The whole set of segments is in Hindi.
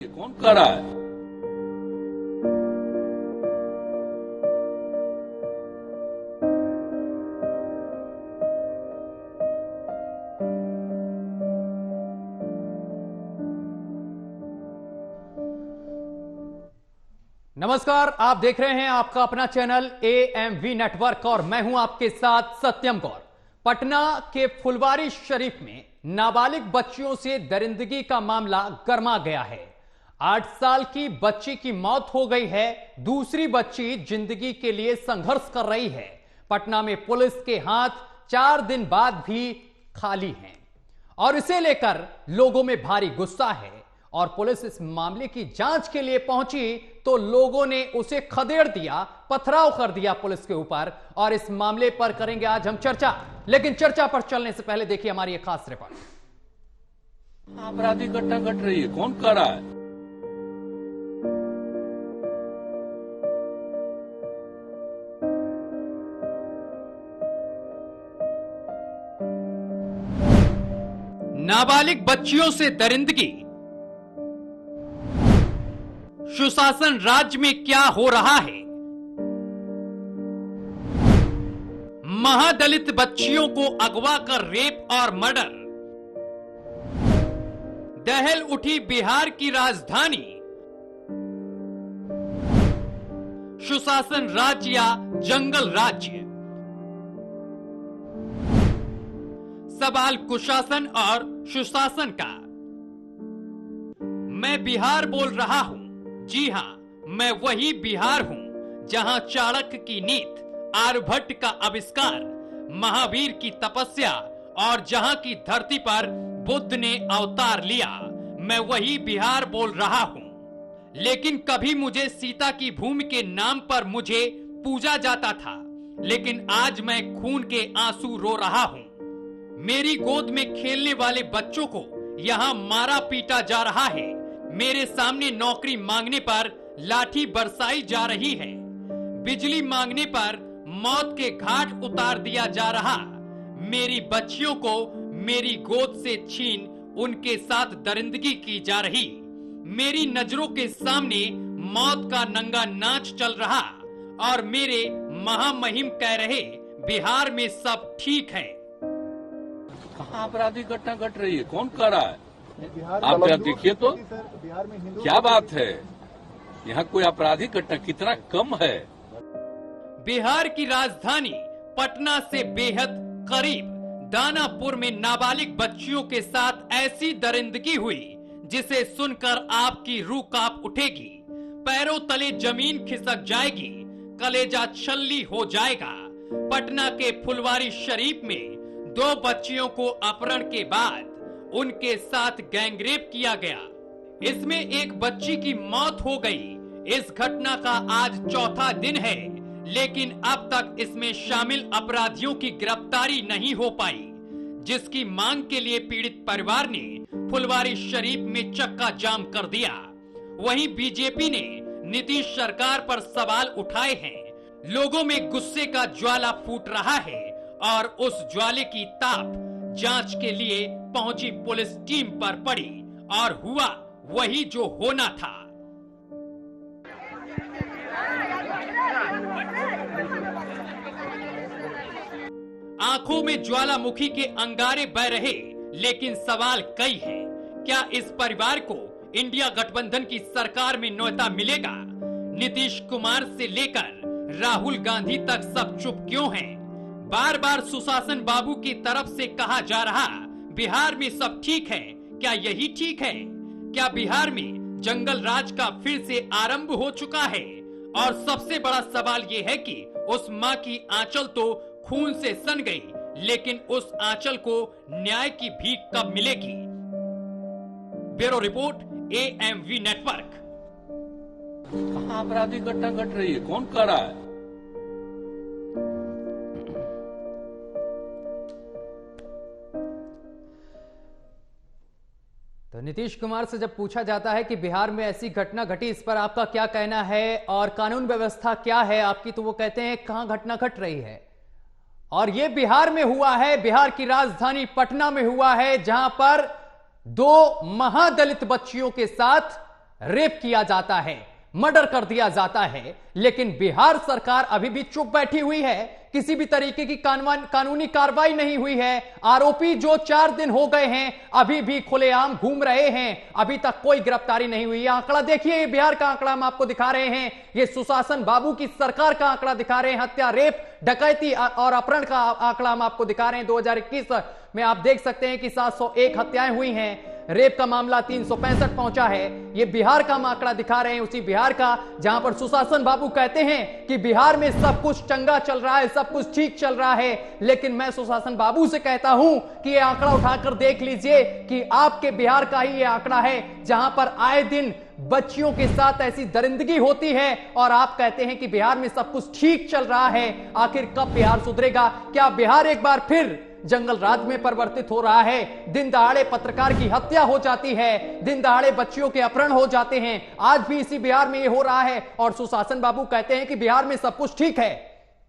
ये कौन कर रहा है? नमस्कार, आप देख रहे हैं आपका अपना चैनल AMV नेटवर्क और मैं हूं आपके साथ सत्यम गौर। पटना के फुलवारी शरीफ में नाबालिग बच्चियों से दरिंदगी का मामला गर्मा गया है। 8 साल की बच्ची की मौत हो गई है, दूसरी बच्ची जिंदगी के लिए संघर्ष कर रही है। पटना में पुलिस के हाथ 4 दिन बाद भी खाली हैं और इसे लेकर लोगों में भारी गुस्सा है और पुलिस इस मामले की जांच के लिए पहुंची तो लोगों ने उसे खदेड़ दिया, पथराव कर दिया पुलिस के ऊपर। और इस मामले पर करेंगे आज हम चर्चा, लेकिन चर्चा पर चलने से पहले देखिए हमारी एक खास रिपोर्ट। अपराधी घटना घट रही है, कौन कर रहा है? नाबालिग बच्चियों से दरिंदगी, सुशासन राज्य में क्या हो रहा है? महादलित बच्चियों को अगवा कर रेप और मर्डर, दहल उठी बिहार की राजधानी, सुशासन राज्य या जंगल राज्य? सवाल कुशासन और सुशासन का। मैं बिहार बोल रहा हूं। जी हां, मैं वही बिहार हूं जहां चाणक्य की नीति, आर्यभट्ट का आविष्कार, महावीर की तपस्या और जहां की धरती पर बुद्ध ने अवतार लिया। मैं वही बिहार बोल रहा हूं। लेकिन कभी मुझे सीता की भूमि के नाम पर मुझे पूजा जाता था, लेकिन आज मैं खून के आंसू रो रहा हूं। मेरी गोद में खेलने वाले बच्चों को यहां मारा पीटा जा रहा है। मेरे सामने नौकरी मांगने पर लाठी बरसाई जा रही है। बिजली मांगने पर मौत के घाट उतार दिया जा रहा। मेरी बच्चियों को मेरी गोद से छीन उनके साथ दरिंदगी की जा रही। मेरी नजरों के सामने मौत का नंगा नाच चल रहा और मेरे महामहिम कह रहे बिहार में सब ठीक है। कहाँ अपराधी घटना घट रही है, कौन कर रहा है? आप जरा देखिए तो, क्या बात है? यहाँ कोई आपराधिक घटना कितना कम है। बिहार की राजधानी पटना से बेहद करीब दानापुर में नाबालिग बच्चियों के साथ ऐसी दरिंदगी हुई जिसे सुनकर आपकी रूह कांप उठेगी, पैरों तले जमीन खिसक जाएगी, कलेजा छल्ली हो जाएगा। पटना के फुलवारी शरीफ में 2 बच्चियों को अपहरण के बाद उनके साथ गैंगरेप किया गया। इसमें एक बच्ची की मौत हो गई। इस घटना का आज 4था दिन है, लेकिन अब तक इसमें शामिल अपराधियों की गिरफ्तारी नहीं हो पाई, जिसकी मांग के लिए पीड़ित परिवार ने फुलवारी शरीफ में चक्का जाम कर दिया। वहीं बीजेपी ने नीतीश सरकार पर सवाल उठाए हैं। लोगों में गुस्से का ज्वाला फूट रहा है और उस ज्वाले की ताप जांच के लिए पहुंची पुलिस टीम पर पड़ी और हुआ वही जो होना था। आंखों में ज्वालामुखी के अंगारे बह रहे, लेकिन सवाल कई हैं। क्या इस परिवार को इंडिया गठबंधन की सरकार में न्योता मिलेगा? नीतीश कुमार से लेकर राहुल गांधी तक सब चुप क्यों हैं? बार बार सुशासन बाबू की तरफ से कहा जा रहा बिहार में सब ठीक है। क्या यही ठीक है? क्या बिहार में जंगल राज का फिर से आरंभ हो चुका है? और सबसे बड़ा सवाल ये है कि उस माँ की आंचल तो खून से सन गई, लेकिन उस आंचल को न्याय की भीख कब मिलेगी? Bureau report, AMV network. कहाँ अपराधी घटना घट रही है, कौन कर रहा है? तो नीतीश कुमार से जब पूछा जाता है कि बिहार में ऐसी घटना घटी, इस पर आपका क्या कहना है और कानून व्यवस्था क्या है आपकी, तो वो कहते हैं कहां घटना घट रही है। और ये बिहार में हुआ है, बिहार की राजधानी पटना में हुआ है, जहां पर 2 महादलित बच्चियों के साथ रेप किया जाता है, मर्डर कर दिया जाता है, लेकिन बिहार सरकार अभी भी चुप बैठी हुई है। किसी भी तरीके की कानूनी कार्रवाई नहीं हुई है। आरोपी जो 4 दिन हो गए हैं अभी भी खुलेआम घूम रहे हैं, अभी तक कोई गिरफ्तारी नहीं हुई। आंकड़ा देखिए, ये बिहार का आंकड़ा हम आपको दिखा रहे हैं, ये सुशासन बाबू की सरकार का आंकड़ा दिखा रहे हैं। हत्या, रेप, डकैती और अपहरण का आंकड़ा हम आपको दिखा रहे हैं। 2021 में आप देख सकते हैं कि 701 हत्याएं हुई हैं, रेप का मामला 365 पहुंचा है। ये बिहार का आंकड़ा दिखा रहे हैं, उसी बिहार का जहां पर सुशासन बाबू कहते हैं कि बिहार में सब कुछ चंगा चल रहा है, सब कुछ ठीक चल रहा है। लेकिन मैं सुशासन बाबू से कहता हूं कि ये आंकड़ा उठाकर देख लीजिए कि आपके बिहार का ही ये आंकड़ा है, जहां पर आए दिन बच्चियों के साथ ऐसी दरिंदगी होती है और आप कहते हैं कि बिहार में सब कुछ ठीक चल रहा है। आखिर कब बिहार सुधरेगा? क्या बिहार एक बार फिर जंगल राज में परिवर्तित हो रहा है? दिन दहाड़े पत्रकार की हत्या हो जाती है, दिन दहाड़े बच्चियों के अपहरण हो जाते हैं। आज भी इसी बिहार में ये हो रहा है और सुशासन बाबू कहते हैं कि बिहार में सब कुछ ठीक है।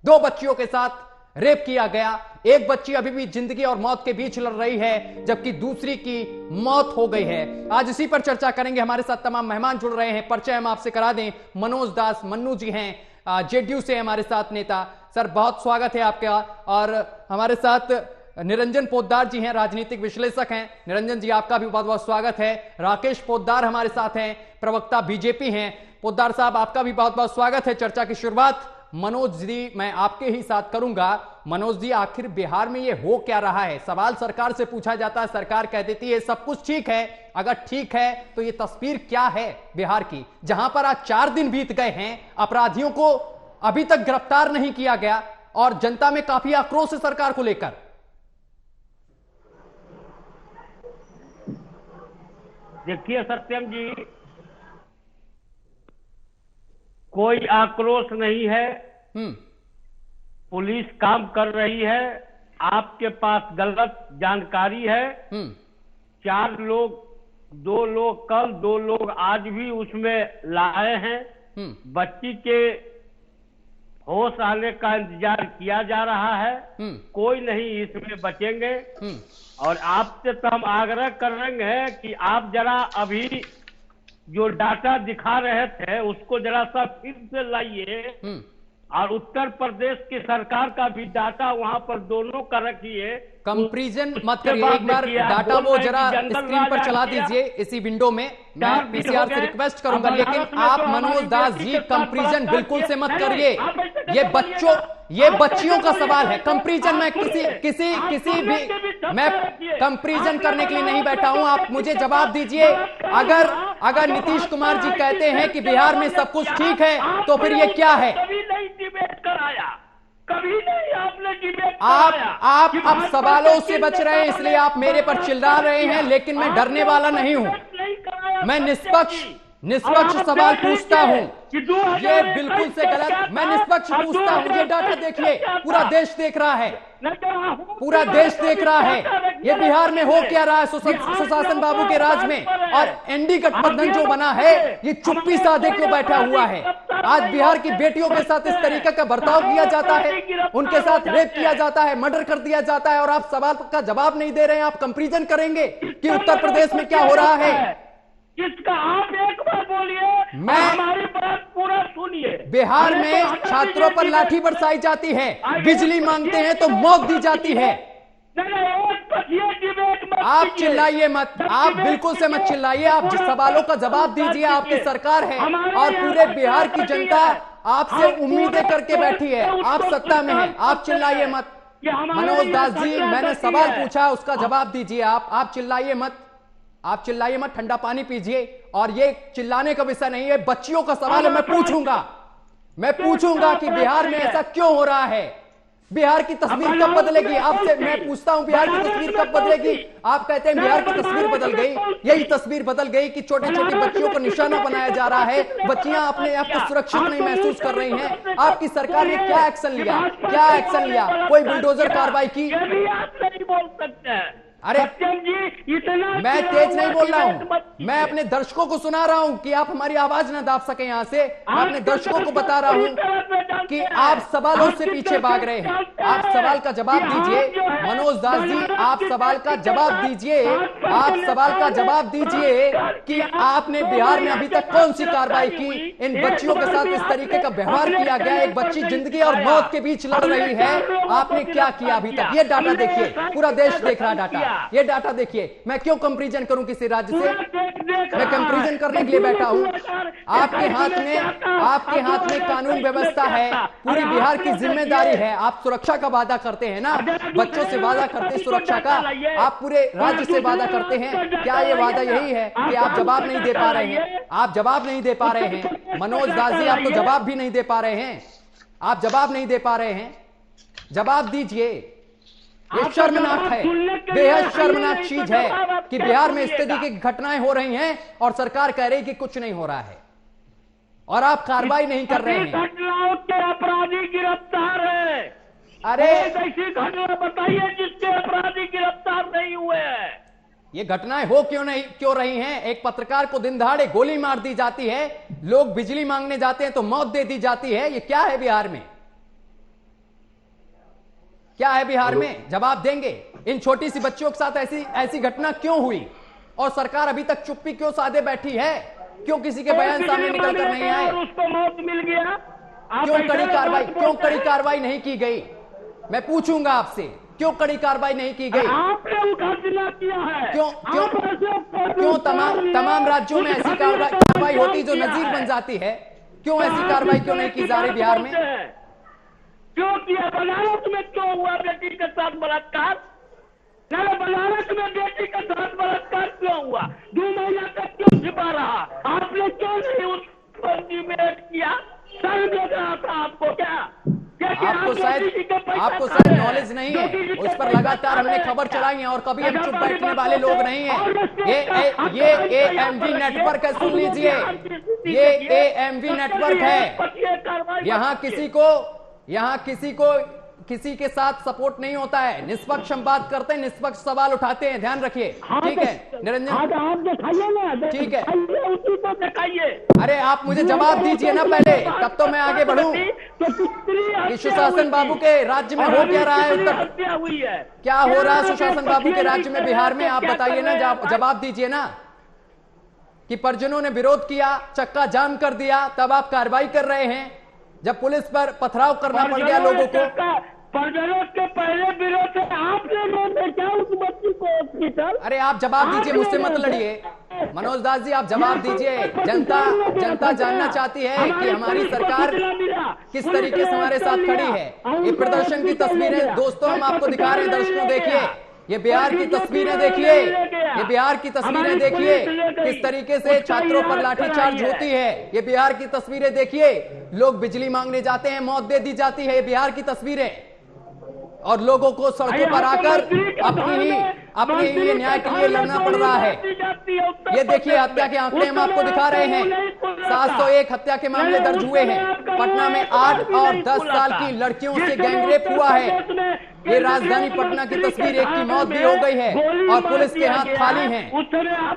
2 बच्चियों के साथ रेप किया गया, एक बच्ची अभी भी जिंदगी और मौत के बीच लड़ रही है, जबकि दूसरी की मौत हो गई है। आज इसी पर चर्चा करेंगे। हमारे साथ तमाम मेहमान जुड़ रहे हैं। परिचय हम आपसे करा दें, मनोज दास मन्नू जी हैं, जेडीयू से हमारे साथ नेता। सर, बहुत स्वागत है आपका। और हमारे साथ निरंजन पोद्दार जी हैं, राजनीतिक विश्लेषक हैं। निरंजन जी, आपका भी बहुत बहुत स्वागत है। राकेश पोद्दार हमारे साथ हैं, प्रवक्ता बीजेपी हैं। पोद्दार साहब, आपका भी बहुत बहुत स्वागत है। चर्चा की शुरुआत मनोज जी मैं आपके ही साथ करूंगा। मनोज जी, आखिर बिहार में ये हो क्या रहा है? सवाल सरकार से पूछा जाता है, सरकार कह देती है सब कुछ ठीक है। अगर ठीक है तो ये तस्वीर क्या है बिहार की, जहां पर आज 4 दिन बीत गए हैं, अपराधियों को अभी तक गिरफ्तार नहीं किया गया और जनता में काफी आक्रोश है सरकार को लेकर। देखिए सत्यम जी, कोई आक्रोश नहीं है। पुलिस काम कर रही है, आपके पास गलत जानकारी है। 4 लोग, 2 लोग कल, 2 लोग आज भी उसमें लाए हैं। बच्ची के होश आने का इंतजार किया जा रहा है। कोई नहीं इसमें बचेंगे। और आपसे तो हम आग्रह कर रहे हैं कि आप जरा अभी जो डाटा दिखा रहे थे उसको जरा सा फिर से लाइए और उत्तर प्रदेश की सरकार का भी डाटा वहां पर दोनों का रखिए। कंपैरिजन मत करिए, एक बार डाटा वो जरा स्क्रीन पर चला दीजिए इसी विंडो में। मैं पीसीआर से रिक्वेस्ट करूंगा, लेकिन आप मनोज दास जी कंपैरिजन बिल्कुल से मत करिए। ये बच्चियों का सवाल है। कंपैरिजन में किसी भी मैं कंपैरिजन करने के लिए नहीं बैठा हूं। आप मुझे जवाब दीजिए, अगर नीतीश कुमार जी कहते हैं कि बिहार में सब कुछ ठीक है तो फिर ये क्या है? कभी नहीं आपने डिबेट आप अब सवालों से बच रहे हैं, इसलिए आप मेरे पर चिल्ला रहे हैं, लेकिन मैं डरने वाला नहीं हूं। मैं निष्पक्ष सवाल पूछता हूं। ये बिल्कुल से गलत। मैं निष्पक्ष पूछता हूं। ये डाटा देखिए, पूरा देश देख रहा है, पूरा देश देख रहा है ये बिहार में हो क्या रहा है सुशासन बाबू के राज में। और एनडी गठबंधन जो बना है ये चुप्पी साधे क्यों बैठा हुआ है? आज बिहार की बेटियों के साथ इस तरीके का बर्ताव किया जाता है, उनके साथ रेप किया जाता है, मर्डर कर दिया जाता है, और आप सवाल का जवाब नहीं दे रहे हैं। आप कंपैरिजन करेंगे कि उत्तर प्रदेश में क्या हो रहा है? इसका आप एक बार बोलिए, मैं हमारी बात पूरा सुनिए। बिहार में छात्रों पर लाठी बरसाई जाती है, बिजली मांगते हैं तो मौत दी जाती है। आप चिल्लाइए मत, आप बिल्कुल से मत चिल्लाइए। आप जिस सवालों का जवाब दीजिए, आपकी सरकार है और पूरे बिहार की जनता आपसे उम्मीदें करके बैठी है, आप सत्ता में हैं। आप चिल्लाइए मत। मनोज दास जी, मैंने सवाल पूछा, उसका जवाब दीजिए। आप चिल्लाइए मत, आप चिल्लाइए मत, ठंडा पानी पीजिए। और ये चिल्लाने का विषय नहीं है, बच्चियों का सवाल है। मैं पूछूंगा कि बिहार में ऐसा क्यों हो रहा है? बिहार की तस्वीर कब बदलेगी? आपसे मैं पूछता हूं, बिहार की तस्वीर कब बदलेगी? आप कहते हैं बिहार की तस्वीर बदल गई। यही तस्वीर बदल गई कि छोटी छोटी बच्चियों को निशाना बनाया जा रहा है, बच्चियां अपने आप को सुरक्षित नहीं महसूस कर रही हैं। आपकी सरकार ने क्या एक्शन लिया? कोई बुलडोजर कार्रवाई की? आप नहीं बोल सकते हैं। अरे सत्यम जी इतना मैं तेज नहीं बोल रहा हूं, मैं अपने दर्शकों को सुना रहा हूं कि आप हमारी आवाज ना दाब सके यहां से। मैं अपने दर्शकों को बता रहा हूं कि आप सवालों से पीछे भाग रहे हैं। आप सवाल का जवाब दीजिए मनोज दास जी, आप सवाल का जवाब दीजिए, आप सवाल का जवाब दीजिए कि आपने बिहार में अभी तक कौन सी कार्रवाई की, इन बच्चियों के साथ इस तरीके का व्यवहार किया गया, एक बच्ची जिंदगी और मौत के बीच लड़ रही है, आपने क्या किया अभी तक? ये डाटा देखिए, पूरा देश देख रहा डाटा, ये डाटा देखिए। मैं क्यों कंपैरिजन करूं किसी राज्य से? मैं कंपैरिजन करने के लिए बैठा हूं। आपके हाथ में कानून व्यवस्था है, पूरी बिहार की जिम्मेदारी है। आप सुरक्षा का वादा करते हैं ना, बच्चों से वादा करते हैं सुरक्षा का, आप पूरे राज्य से वादा करते हैं। क्या ये वादा यही है कि आप जवाब नहीं दे पा रहे हैं? आप जवाब नहीं दे पा रहे हैं मनोज दास जी, आप तो जवाब भी नहीं दे पा रहे हैं, आप जवाब नहीं दे पा रहे हैं। जवाब दीजिए। ये शर्मनाक है, बेहद शर्मनाक चीज है कि बिहार में इस तरीके की घटनाएं हो रही हैं और सरकार कह रही कि कुछ नहीं हो रहा है और आप कार्रवाई नहीं कर रहे हैं। घटनाओं के अपराधी गिरफ्तार है। अरे ऐसी घटना बताइए जिसके अपराधी गिरफ्तार नहीं हुए हैं। ये घटनाएं हो क्यों रही हैं? एक पत्रकार को दिन दहाड़े गोली मार दी जाती है, लोग बिजली मांगने जाते हैं तो मौत दे दी जाती है। ये क्या है बिहार में? क्या है बिहार में? जवाब देंगे। इन छोटी सी बच्चियों के साथ ऐसी घटना क्यों हुई और सरकार अभी तक चुप्पी क्यों साधे बैठी है? क्यों किसी के बयान सामने निकल कर नहीं आए? उसको मौत मिल गया, क्यों कड़ी कार्रवाई नहीं की गई? मैं पूछूंगा आपसे, क्यों कड़ी कार्रवाई नहीं की गई? आपने उठाना किया है। क्यों तमाम राज्यों में ऐसी कार्रवाई होती जो नजीर बन जाती है, क्यों ऐसी कार्रवाई क्यों नहीं की जा रही बिहार में? क्यों किया? बनारस में क्यों हुआ बेटी के साथ बलात्कार? बनारस में बेटी के साथ बलात्कार क्यों हुआ? 2 महीना तक क्यों छिपा रहा? आपने क्यों नहीं उस पर इन्वेस्ट किया? सर लग रहा था आपको क्या? आपको शायद नॉलेज नहीं है, उस पर लगातार हमने खबर चलाई है और कभी हम चुप बैठने वाले लोग नहीं हैं। ये AMV नेटवर्क है, सुन लीजिए, ये AMV नेटवर्क है। यहाँ किसी के साथ सपोर्ट नहीं होता है। निष्पक्ष हम बात करते हैं, निष्पक्ष सवाल उठाते हैं, ध्यान रखिए। ठीक है निरंजन, आप दिखाइए ना, ठीक है, उसी को दिखाइए। अरे आप मुझे जवाब दीजिए ना पहले, तब तो मैं आगे बढ़ूं। कि सुशासन बाबू के राज्य में हो क्या रहा है? उत्तर हुई है, क्या हो रहा है सुशासन बाबू के राज्य में, बिहार में? आप बताइए ना, जवाब दीजिए ना। कि परिजनों ने विरोध किया, चक्का जाम कर दिया, तब आप कार्रवाई कर रहे हैं। जब पुलिस पर पथराव करना पड़ गया लोगों को, परिजनों के पहले विरोध से आपने रोके क्या उस बच्ची को हॉस्पिटल? अरे आप जवाब दीजिए, मुझसे मत लड़िए मनोज दास जी, आप जवाब दीजिए। जनता जानना चाहती है कि हमारी सरकार किस तरीके से हमारे साथ खड़ी है। ये प्रदर्शन की तस्वीरें दोस्तों हम आपको दिखा रहे हैं, दर्शकों देखिए, ये बिहार की तस्वीरें देखिए, ये बिहार की तस्वीरें देखिए, किस तरीके से छात्रों पर लाठीचार्ज होती है। ये बिहार की तस्वीरें देखिए, लोग बिजली मांगने जाते हैं, मौत दे दी जाती है। ये बिहार की तस्वीरें, और लोगों को सड़कों पर आकर अपने ही न्याय के लिए लड़ना पड़ रहा है। ये देखिए हत्या के आंकड़े हम आपको दिखा रहे हैं। 701 हत्या के मामले दर्ज हुए हैं। पटना में 8 और 10 साल की लड़कियों से गैंगरेप हुआ है। ये राजधानी पटना की तस्वीर, एक की मौत भी हो गई है और पुलिस के हाथ खाली हैं।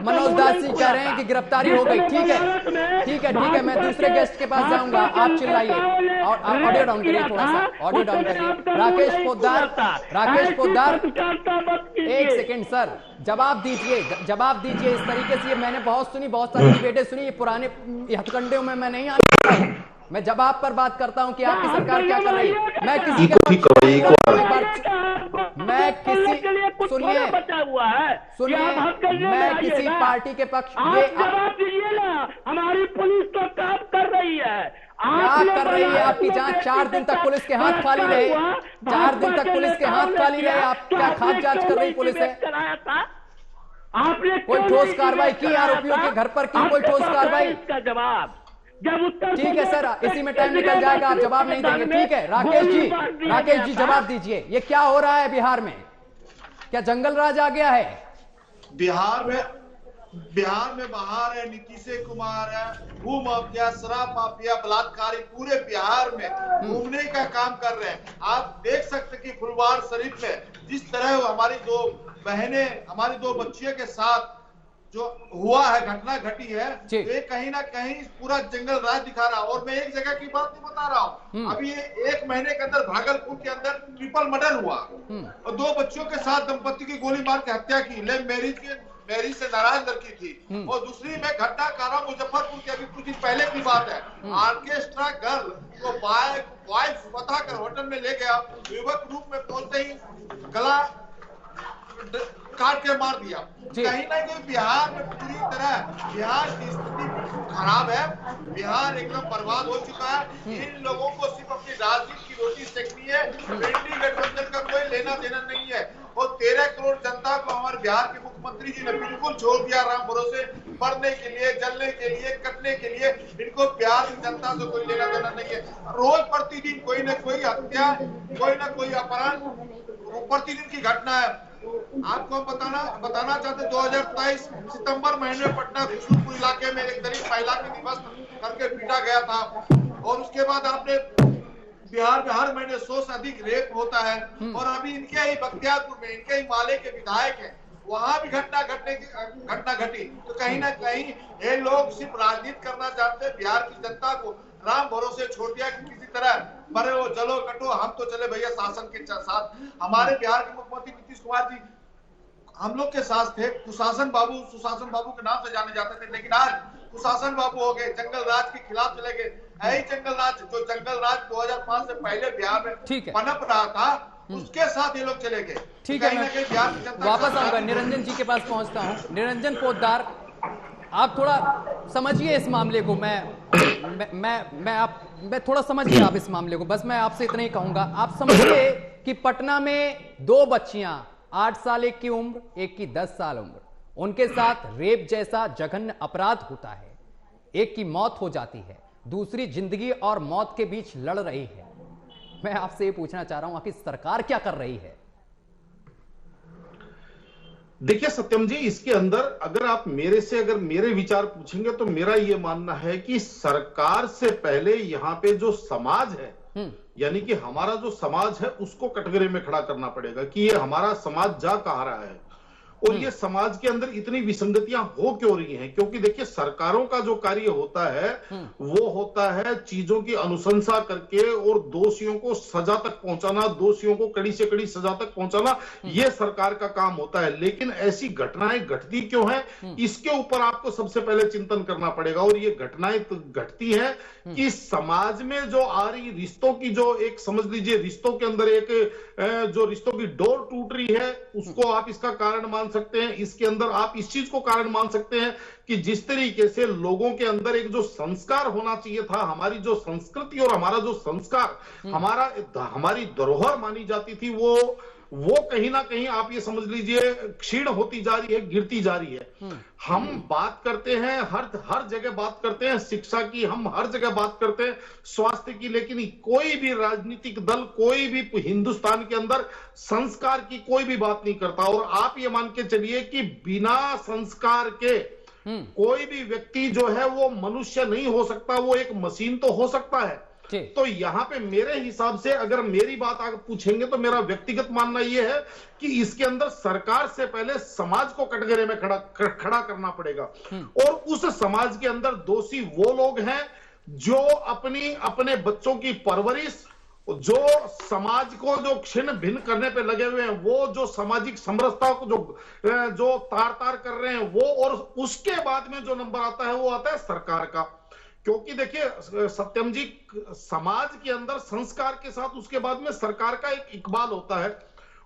मनोज दास जी कह रहे हैं कि गिरफ्तारी हो गई। ठीक है, मैं दूसरे गेस्ट के पास जाऊंगा, आप चिल्लाइए और ऑडियो डाउन करिए, थोड़ा सा ऑडियो डाउन करिए। राकेश पोद्दार, एक सेकेंड सर, जवाब दीजिए इस तरीके से। ये मैंने बहुत सारी डिबेटें सुनी, ये पुराने हथकंडों में मैं नहीं आता हूँ। मैं जवाब पर बात करता हूं कि आपकी सरकार क्या कर रही है। मैं किसी पार्टी के पक्ष में, हमारी पुलिस तो काम कर रही है। क्या कर रही है आपकी जांच? 4 दिन तक पुलिस के हाथ खाली रहे, 4 दिन तक पुलिस के हाथ खाली रहे। आप क्या खाद जांच कर रही पुलिस है? आपने कोई ठोस कार्रवाई की आरोपियों के घर पर की? कोई ठोस कार्रवाई? इसका जवाब ठीक है सर, इसी में टाइम निकल जाएगा, आप जवाब नहीं देंगे। ठीक है राकेश जी जवाब दीजिए, ये क्या हो रहा है बिहार में? क्या जंगल राज आ गया है बिहार में? बाहर है, नीतीश कुमार है, भू माफिया, शराब माफिया, बलात्कारी पूरे बिहार में घूमने का काम कर रहे हैं। आप देख सकते कि फुलवार शरीफ में जिस तरह हमारी जो बहनें, हमारी 2 बच्चियों के साथ जो हुआ है, घटना घटी है, ये कहीं ना कहीं पूरा जंगल राज दिखा रहा है। और मैं एक जगह की बात नहीं बता रहा हूँ, अभी ये 1 महीने के अंदर भागलपुर के अंदर ट्रिपल मर्डर हुआ और 2 बच्चियों के साथ दंपति की गोली मार के हत्या की। लेव मैरिज से नाराज लड़की थी। और दूसरी में घटना कारा मुजफ्फरपुर की अभी कुछ दिन पहले की बात है, ऑर्केस्ट्रा गर्ल को वाइफ बताकर होटल में ले गया, युवक रूप में पहुंचते ही गला काट के मार दिया। कहीं ना कहीं बिहार में पूरी तरह बिहार की स्थिति खराब है, बिहार एकदम बर्बाद हो चुका है। इन लोगों को सिर्फ अपनी राजनीति की रोटी सेकनी है, एनडीए गठबंधन का कोई लेना देना नहीं है। और 13 करोड़ जनता को हमारे बिहार के मुख्यमंत्री जी ने बिल्कुल छोड़ दिया राम भरोसे, मरने के लिए, जलने के लिए, कटने के लिए। इनको बिहार की जनता से कोई लेना देना नहीं है। रोज प्रतिदिन कोई ना कोई हत्या, कोई ना कोई अपहरण, प्रतिदिन की घटना है। आपको बताना चाहते 2023 सितंबर महीने में पटना खुशबुपुर इलाके में एक दलित महिला की निवास करके पीटा गया था। और उसके बाद आपने बिहार में हर महीने 100 से अधिक रेप होता है। और अभी इनके ही बख्तियारपुर में, इनके ही माले के विधायक हैं, वहां भी घटना घटी। तो कहीं ना कहीं ये लोग सिर्फ राजनीति करना चाहते हैं, बिहार की जनता को राम भरोसे छोड़ दिया कि किसी तरह मरे हो, जलो कटो, हम तो चले भैया शासन के साथ। हमारे बिहार के मुख्यमंत्री नीतीश कुमार जी हम लोग के साथ थे, सुशासन बाबू के नाम से जाने जाते थे, लेकिन आज सुशासन बाबू हो गए, जंगल राज के खिलाफ चले गए। यही जंगल राज 2005 से पहले बिहार में पनप रहा था, उसके साथ ये लोग चले गए। ठीक है, मैं वापस आऊंगा, निरंजन जी के पास पहुंचता हूं। निरंजन पोद्दार, आप थोड़ा समझिए इस मामले को। मैं थोड़ा समझिए आप इस मामले को, बस मैं आपसे इतना ही कहूंगा। आप समझिए कि पटना में 2 बच्चियां, 8 साल एक की उम्र, एक की 10 साल उम्र, उनके साथ रेप जैसा जघन्य अपराध होता है। एक की मौत हो जाती है, दूसरी जिंदगी और मौत के बीच लड़ रही है। मैं आपसे ये पूछना चाह रहा हूं, आखिर सरकार क्या कर रही है? देखिए सत्यम जी, इसके अंदर अगर आप मेरे विचार पूछेंगे तो मेरा यह मानना है कि सरकार से पहले यहाँ पे जो समाज है, यानी कि हमारा जो समाज है, उसको कटघरे में खड़ा करना पड़ेगा कि ये हमारा समाज जा कहां रहा है और ये समाज के अंदर इतनी विसंगतियां हो क्यों रही हैं। क्योंकि देखिए, सरकारों का जो कार्य होता है वो होता है चीजों की अनुशंसा करके और दोषियों को सजा तक पहुंचाना, दोषियों को कड़ी से कड़ी सजा तक पहुंचाना, ये सरकार का काम होता है। लेकिन ऐसी घटनाएं घटती क्यों हैं, इसके ऊपर आपको सबसे पहले चिंतन करना पड़ेगा। और ये घटनाएं घटती हैं कि समाज में जो आ रही रिश्तों की जो एक, समझ लीजिए, रिश्तों के अंदर एक जो रिश्तों की डोर टूट रही है, उसको आप इसका कारण मान सकते हैं। इसके अंदर आप इस चीज को कारण मान सकते हैं कि जिस तरीके से लोगों के अंदर एक जो संस्कार होना चाहिए था, हमारी जो संस्कृति और हमारा जो संस्कार, हमारी धरोहर मानी जाती थी, वो कहीं ना कहीं आप ये समझ लीजिए क्षीण होती जा रही है, गिरती जा रही है। हम बात करते हैं हर जगह बात करते हैं शिक्षा की, हम हर जगह बात करते हैं स्वास्थ्य की, लेकिन कोई भी राजनीतिक दल, कोई भी हिंदुस्तान के अंदर संस्कार की कोई भी बात नहीं करता। और आप ये मान के चलिए कि बिना संस्कार के कोई भी व्यक्ति जो है वो मनुष्य नहीं हो सकता, वो एक मशीन तो हो सकता है। तो यहां पे मेरे हिसाब से अगर मेरी बात आगे पूछेंगे तो मेरा व्यक्तिगत मानना यह है कि इसके अंदर सरकार से पहले समाज को कटघरे में खड़ा करना पड़ेगा। और उस समाज के अंदर दोषी वो लोग हैं जो अपने बच्चों की परवरिश, जो समाज को जो छिन्न भिन्न करने पे लगे हुए हैं, वो जो सामाजिक समरसता को जो तार कर रहे हैं वो, और उसके बाद में जो नंबर आता है वो आता है सरकार का। क्योंकि देखिए सत्यम जी, समाज के अंदर संस्कार के साथ उसके बाद में सरकार का एक इकबाल होता है।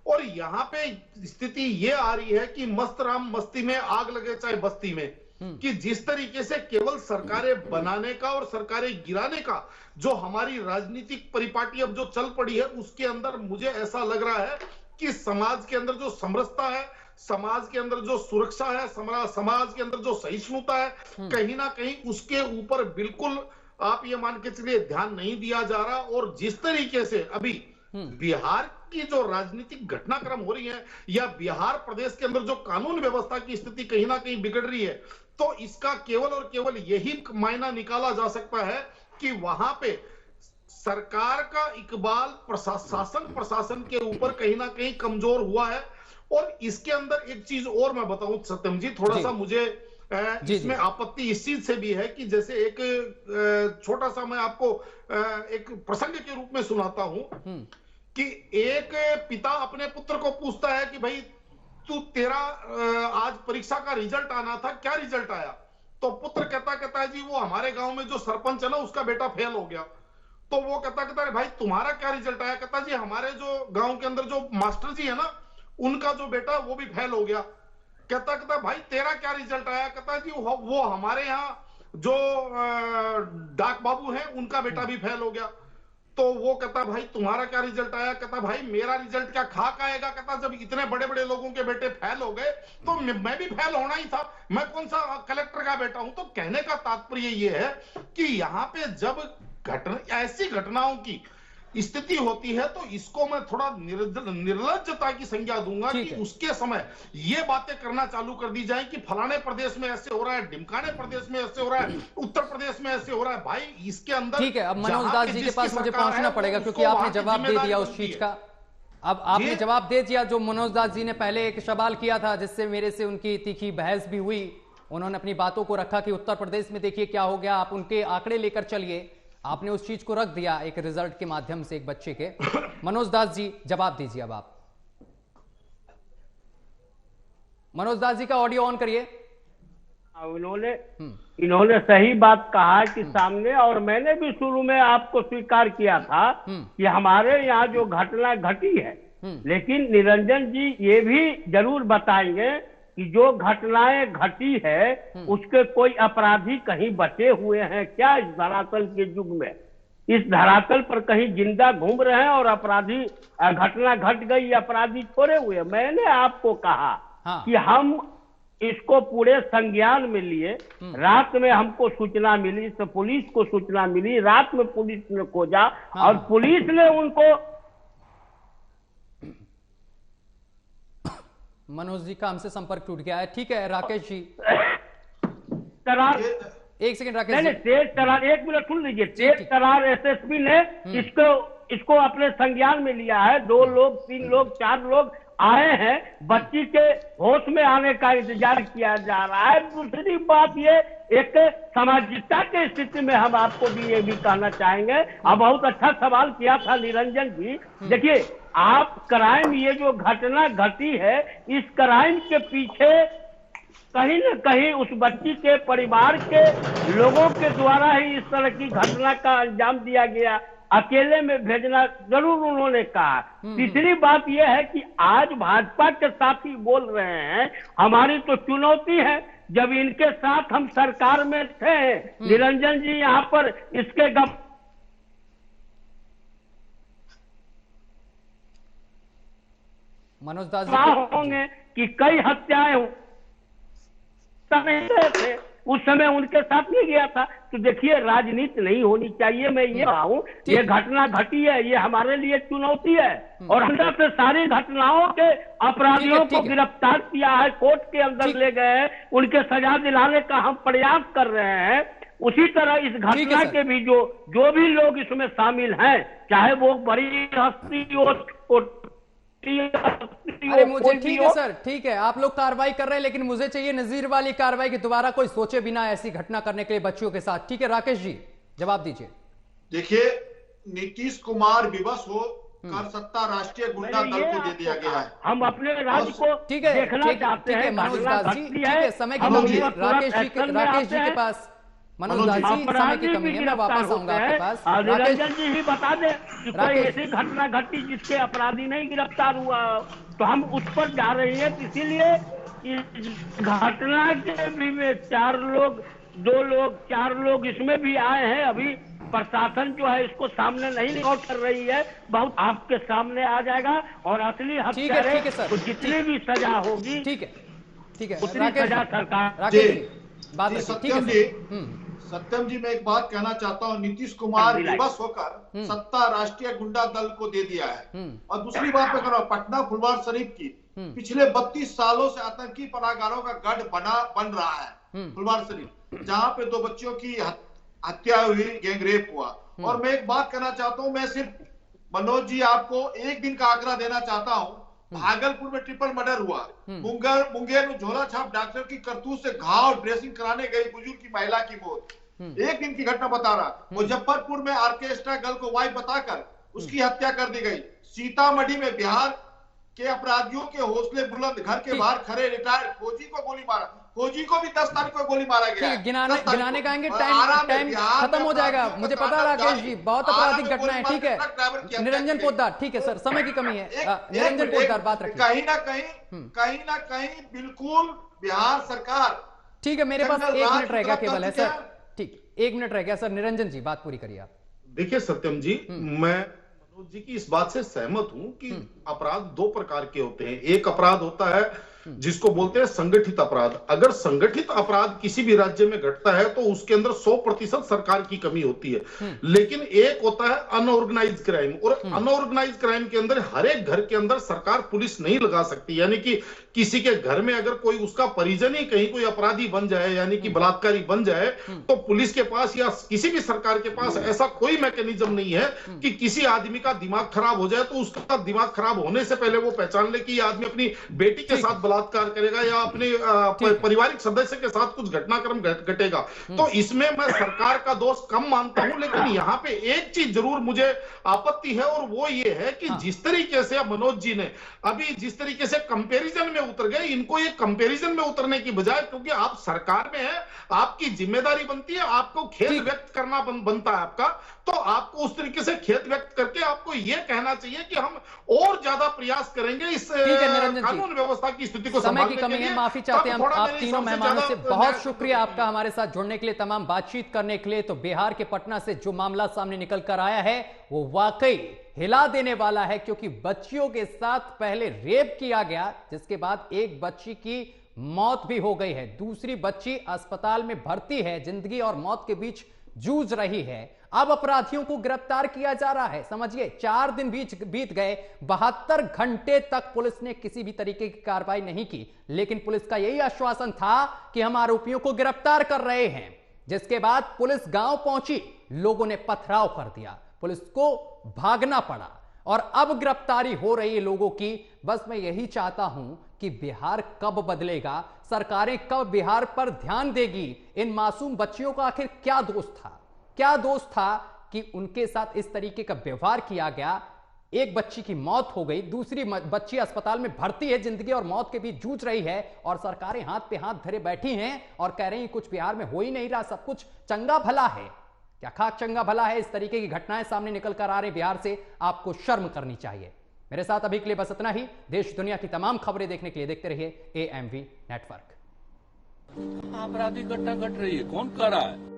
और यहां पे स्थिति ये आ रही है कि मस्त राम मस्ती में आग लगे चाहे बस्ती में, कि जिस तरीके से केवल सरकारें बनाने का और सरकारें गिराने का जो हमारी राजनीतिक परिपाटी अब जो चल पड़ी है, उसके अंदर मुझे ऐसा लग रहा है कि समाज के अंदर जो समरसता है, समाज के अंदर जो सुरक्षा है, समाज के अंदर जो सहिष्णुता है, कहीं ना कहीं उसके ऊपर बिल्कुल आप ये मान के चलिए ध्यान नहीं दिया जा रहा। और जिस तरीके से अभी बिहार की जो राजनीतिक घटनाक्रम हो रही है, या बिहार प्रदेश के अंदर जो कानून व्यवस्था की स्थिति कहीं ना कहीं बिगड़ रही है, तो इसका केवल और केवल यही मायना निकाला जा सकता है कि वहां पे सरकार का इकबाल प्रशासन के ऊपर कहीं ना कहीं कमजोर हुआ है। और इसके अंदर एक चीज और मैं बताऊं सत्यम जी, थोड़ा सा मुझे इसमें आपत्ति इस चीज से भी है कि जैसे एक छोटा सा मैं आपको एक प्रसंग के रूप में सुनाता हूं कि एक पिता अपने पुत्र को पूछता है कि भाई तेरा आज परीक्षा का रिजल्ट आना था, क्या रिजल्ट आया? तो पुत्र कहता है जी वो हमारे गांव में जो सरपंच है ना उसका बेटा फेल हो गया। तो वो कहता है भाई तुम्हारा क्या रिजल्ट आया? कहता जी हमारे जो गांव के अंदर जो मास्टर जी है ना उनका जो बेटा वो भी फेल हो गया। कहता भाई तेरा क्या रिजल्ट आया? कहता जी वो हमारे यहाँ जो डाक बाबू हैं उनका बेटा भी फेल हो गया। तो वो कहता भाई तुम्हारा क्या रिजल्ट आया? कहता भाई मेरा रिजल्ट क्या खाक आएगा? कहता जब इतने बड़े बड़े लोगों के बेटे फेल हो गए तो मैं भी फेल होना ही था, मैं कौन सा कलेक्टर का बेटा हूं? तो कहने का तात्पर्य ये है कि यहाँ पे जब ऐसी घटनाओं की स्थिति होती है तो इसको मैं थोड़ा निर्लज्जता की संज्ञा दूंगा कि उसके समय ये बातें करना चालू कर दी जाए कि फलाने प्रदेश में ऐसे हो रहा है, ढिमकाने प्रदेश में ऐसे हो रहा है, उत्तर प्रदेश में ऐसे हो रहा है। भाई इसके अंदर ठीक है, अब मनोज दास जी के पास मुझे पहुंचना पड़ेगा क्योंकि आपने जवाब दे दिया उस चीज का। अब आपने जवाब दे दिया जो मनोज दास जी ने पहले एक सवाल किया था जिससे मेरे से उनकी तीखी बहस भी हुई। उन्होंने अपनी बातों को रखा कि उत्तर प्रदेश में देखिए क्या हो गया, आप उनके आंकड़े लेकर चलिए। आपने उस चीज को रख दिया एक रिजल्ट के माध्यम से एक बच्चे के। मनोज दास जी जवाब दीजिए। अब आप मनोज दास जी का ऑडियो ऑन करिए। इन्होंने सही बात कहा कि सामने, और मैंने भी शुरू में आपको स्वीकार किया था कि हमारे यहाँ जो घटना घटी है, लेकिन निरंजन जी ये भी जरूर बताएंगे कि जो घटनाएं घटी है उसके कोई अपराधी कहीं बचे हुए हैं क्या इस धरातल के युग में? इस धरातल पर कहीं जिंदा घूम रहे हैं और अपराधी घटना घट गई, अपराधी छोड़े हुए? मैंने आपको कहा कि हम इसको पूरे संज्ञान में लिए। रात में हमको सूचना मिली तो पुलिस को सूचना मिली, रात में पुलिस ने खोजा और पुलिस ने उनको। मनोज जी का हमसे संपर्क टूट गया है। ठीक है राकेश जी, एक सेकंड राकेश जी, तेज तरार, एक मिनट सुन लीजिए। तेज तरार एसएसपी ने इसको अपने संज्ञान में लिया है। 2 लोग 3 लोग 4 लोग आए हैं, बच्ची के होश में आने का इंतजार किया जा रहा है। दूसरी बात ये एक सामाजिकता की स्थिति में हम आपको भी ये भी कहना चाहेंगे। अब बहुत अच्छा सवाल किया था निरंजन जी। देखिए आप क्राइम, ये जो घटना घटी है इस क्राइम के पीछे कहीं न कहीं उस बच्ची के परिवार के लोगों के द्वारा ही इस तरह की घटना का अंजाम दिया गया। अकेले में भेजना जरूर उन्होंने कहा। तीसरी बात यह है कि आज भाजपा के साथी बोल रहे हैं हमारी तो चुनौती है, जब इनके साथ हम सरकार में थे। निरंजन जी यहाँ पर इसके मनोज दास जी होंगे कि कई हत्याएं थे, उस समय उनके साथ नहीं गया था। तो देखिए राजनीति नहीं होनी चाहिए। मैं ये कहा हूं ये घटना घटी है, ये हमारे लिए चुनौती है और अंदर से सारी घटनाओं के अपराधियों को गिरफ्तार किया है, कोर्ट के अंदर ले गए हैं, उनके सजा दिलाने का हम प्रयास कर रहे हैं। उसी तरह इस घटना के भी जो भी लोग इसमें शामिल हैं, चाहे वो बड़ी हस्ती हो, अरे मुझे ठीक है सर, ठीक है आप लोग कार्रवाई कर रहे हैं, लेकिन मुझे चाहिए नजीर वाली कार्रवाई की दोबारा कोई सोचे बिना ऐसी घटना करने के लिए बच्चियों के साथ। ठीक है राकेश जी जवाब दीजिए। देखिए नीतीश कुमार विवश हो कर सत्ता राष्ट्रीय गुंडा दल को दे दिया गया है। हम अपने राज्य को देखना चाहते हैं। मनोज दास जी ठीक है, समय की कमी है। राकेश जी के पास, मनोज दास जी समय की कमी है, मैं वापस आऊंगा आपके पास। निरंजन जी ही बता दें कि कोई ऐसी घटना घटी जिसके अपराधी नहीं गिरफ्तार हुआ, तो हम उस पर जा रहे हैं। इसीलिए इस घटना के भी में 4 लोग 2 लोग 4 लोग इसमें भी आए हैं। अभी प्रशासन जो है इसको सामने नहीं रिकॉर्ड कर रही है, बहुत आपके सामने आ जाएगा और असली हत्यारे को जितनी भी सजा होगी ठीक है उतनी सजा सरकार। सत्यम जी मैं एक बात कहना चाहता हूँ, नीतीश कुमार विवश होकर सत्ता राष्ट्रीय गुंडा दल को दे दिया है। और दूसरी बात मैं कर रहा हूँ पटना फुलवार शरीफ की, पिछले 32 सालों से आतंकी पनाहगाहों का गढ़ बन रहा है फुलवार शरीफ, जहाँ पे 2 बच्चियों की हत्या हुई, गैंगरेप हुआ। और मैं एक बात करना चाहता हूं, मैं सिर्फ मनोज जी आपको एक दिन का आंकड़ा देना चाहता हूं। भागलपुर में ट्रिपल मर्डर हुआ, मुंगेर में झोला छाप डॉक्टर की करतूत से घाव ड्रेसिंग कराने गई बुजुर्ग की महिला की मौत, एक दिन की घटना बता रहा। मुजफ्फरपुर में ऑर्केस्ट्रा गर्ल को वाइफ बताकर उसकी हत्या कर दी गई। सीतामढ़ी में बिहार के अपराधियों के हौसले बुलंद, घर के बाहर खड़े रिटायर्ड फौजी को गोली मारा, फौजी को भी 10 तारीख को गोली मारा गया। गिनाने का आएंगे, टाइम खत्म हो जाएगा। मुझे पता है राकेश जी, बहुत आपराधिक घटना है। ठीक है निरंजन पोद्दार, ठीक है सर, समय की कमी है। निरंजन पोद्दार बात रखिए। कहीं ना कहीं बिल्कुल बिहार सरकार, ठीक है मेरे पास 1 मिनट रह गया केवल है सर, ठीक 1 मिनट रह गया सर। निरंजन जी बात पूरी करिए आप। देखिए सत्यम जी, मैं मनोज जी की इस बात से सहमत हूं कि अपराध 2 प्रकार के होते हैं। एक अपराध होता है जिसको बोलते हैं संगठित अपराध। अगर संगठित अपराध किसी भी राज्य में घटता है तो उसके अंदर 100% सरकार की कमी होती है। लेकिन एक होता है अनऑर्गेनाइज्ड क्राइम, और अनऑर्गेनाइज्ड क्राइम के अंदर हर एक घर के अंदर सरकार पुलिस नहीं लगा सकती। यानी कि किसी के घर में अगर कोई उसका परिजन ही कहीं कोई अपराधी बन जाए, यानी कि बलात्कारी बन जाए, तो पुलिस के पास या किसी भी सरकार के पास ऐसा कोई मैकेनिज्म नहीं है कि किसी आदमी का दिमाग खराब हो जाए तो उसका दिमाग खराब होने से पहले वो पहचान ले कि ये आदमी अपनी बेटी के साथ बलात्कार करेगा या अपने पारिवारिक सदस्य के साथ कुछ घटनाक्रम घटेगा। तो इसमें मैं सरकार का दोष कम मानता हूं। लेकिन यहां पे एक चीज जरूर मुझे आपत्ति है, और वो ये है कि जिस तरीके से मनोज जी ने अभी जिस तरीके से कंपैरिजन में उतर गए, इनको ये कंपैरिजन में उतरने की बजाय, क्योंकि आप सरकार में हैं, आपकी जिम्मेदारी बनती है, आपको खेद व्यक्त करना बनता है आपका, तो आपको उस तरीके से खेद व्यक्त करके आपको यह कहना चाहिए कि हम और ज्यादा प्रयास करेंगे इस कानून व्यवस्था की स्थिति को समय की कमी है, माफी चाहते हैं हम आप तीनों मेहमानों से। बहुत शुक्रिया आपका हमारे साथ जुड़ने के लिए, तमाम बातचीत करने के लिए। तो बिहार के पटना से जो मामला सामने निकल कर आया है वो वाकई हिला देने वाला है, क्योंकि बच्चियों के साथ पहले रेप किया गया, जिसके बाद एक बच्ची की मौत भी हो गई है, दूसरी बच्ची अस्पताल में भर्ती है, जिंदगी और मौत के बीच जूझ रही है। अब अपराधियों को गिरफ्तार किया जा रहा है। समझिए 4 दिन बीत गए, 72 घंटे तक पुलिस ने किसी भी तरीके की कार्रवाई नहीं की, लेकिन पुलिस का यही आश्वासन था कि हम आरोपियों को गिरफ्तार कर रहे हैं। जिसके बाद पुलिस गांव पहुंची, लोगों ने पथराव कर दिया, पुलिस को भागना पड़ा, और अब गिरफ्तारी हो रही है लोगों की। बस मैं यही चाहता हूं कि बिहार कब बदलेगा, सरकारें कब बिहार पर ध्यान देगी। इन मासूम बच्चियों का आखिर क्या दोष था, क्या दोष था कि उनके साथ इस तरीके का व्यवहार किया गया। एक बच्ची की मौत हो गई, दूसरी बच्ची अस्पताल में भर्ती है, जिंदगी और मौत के बीच जूझ रही है, और सरकारें हाथ पे हाथ धरे बैठी हैं और कह रही हैं कुछ बिहार में हो ही नहीं रहा, सब कुछ चंगा भला है। क्या खाक चंगा भला है? इस तरीके की घटनाएं सामने निकल कर आ रही बिहार से, आपको शर्म करनी चाहिए। मेरे साथ अभी के लिए बस इतना ही। देश दुनिया की तमाम खबरें देखने के लिए देखते रहिए AMV नेटवर्क। आपराधिक घटना घट रही है, कौन कर रहा है?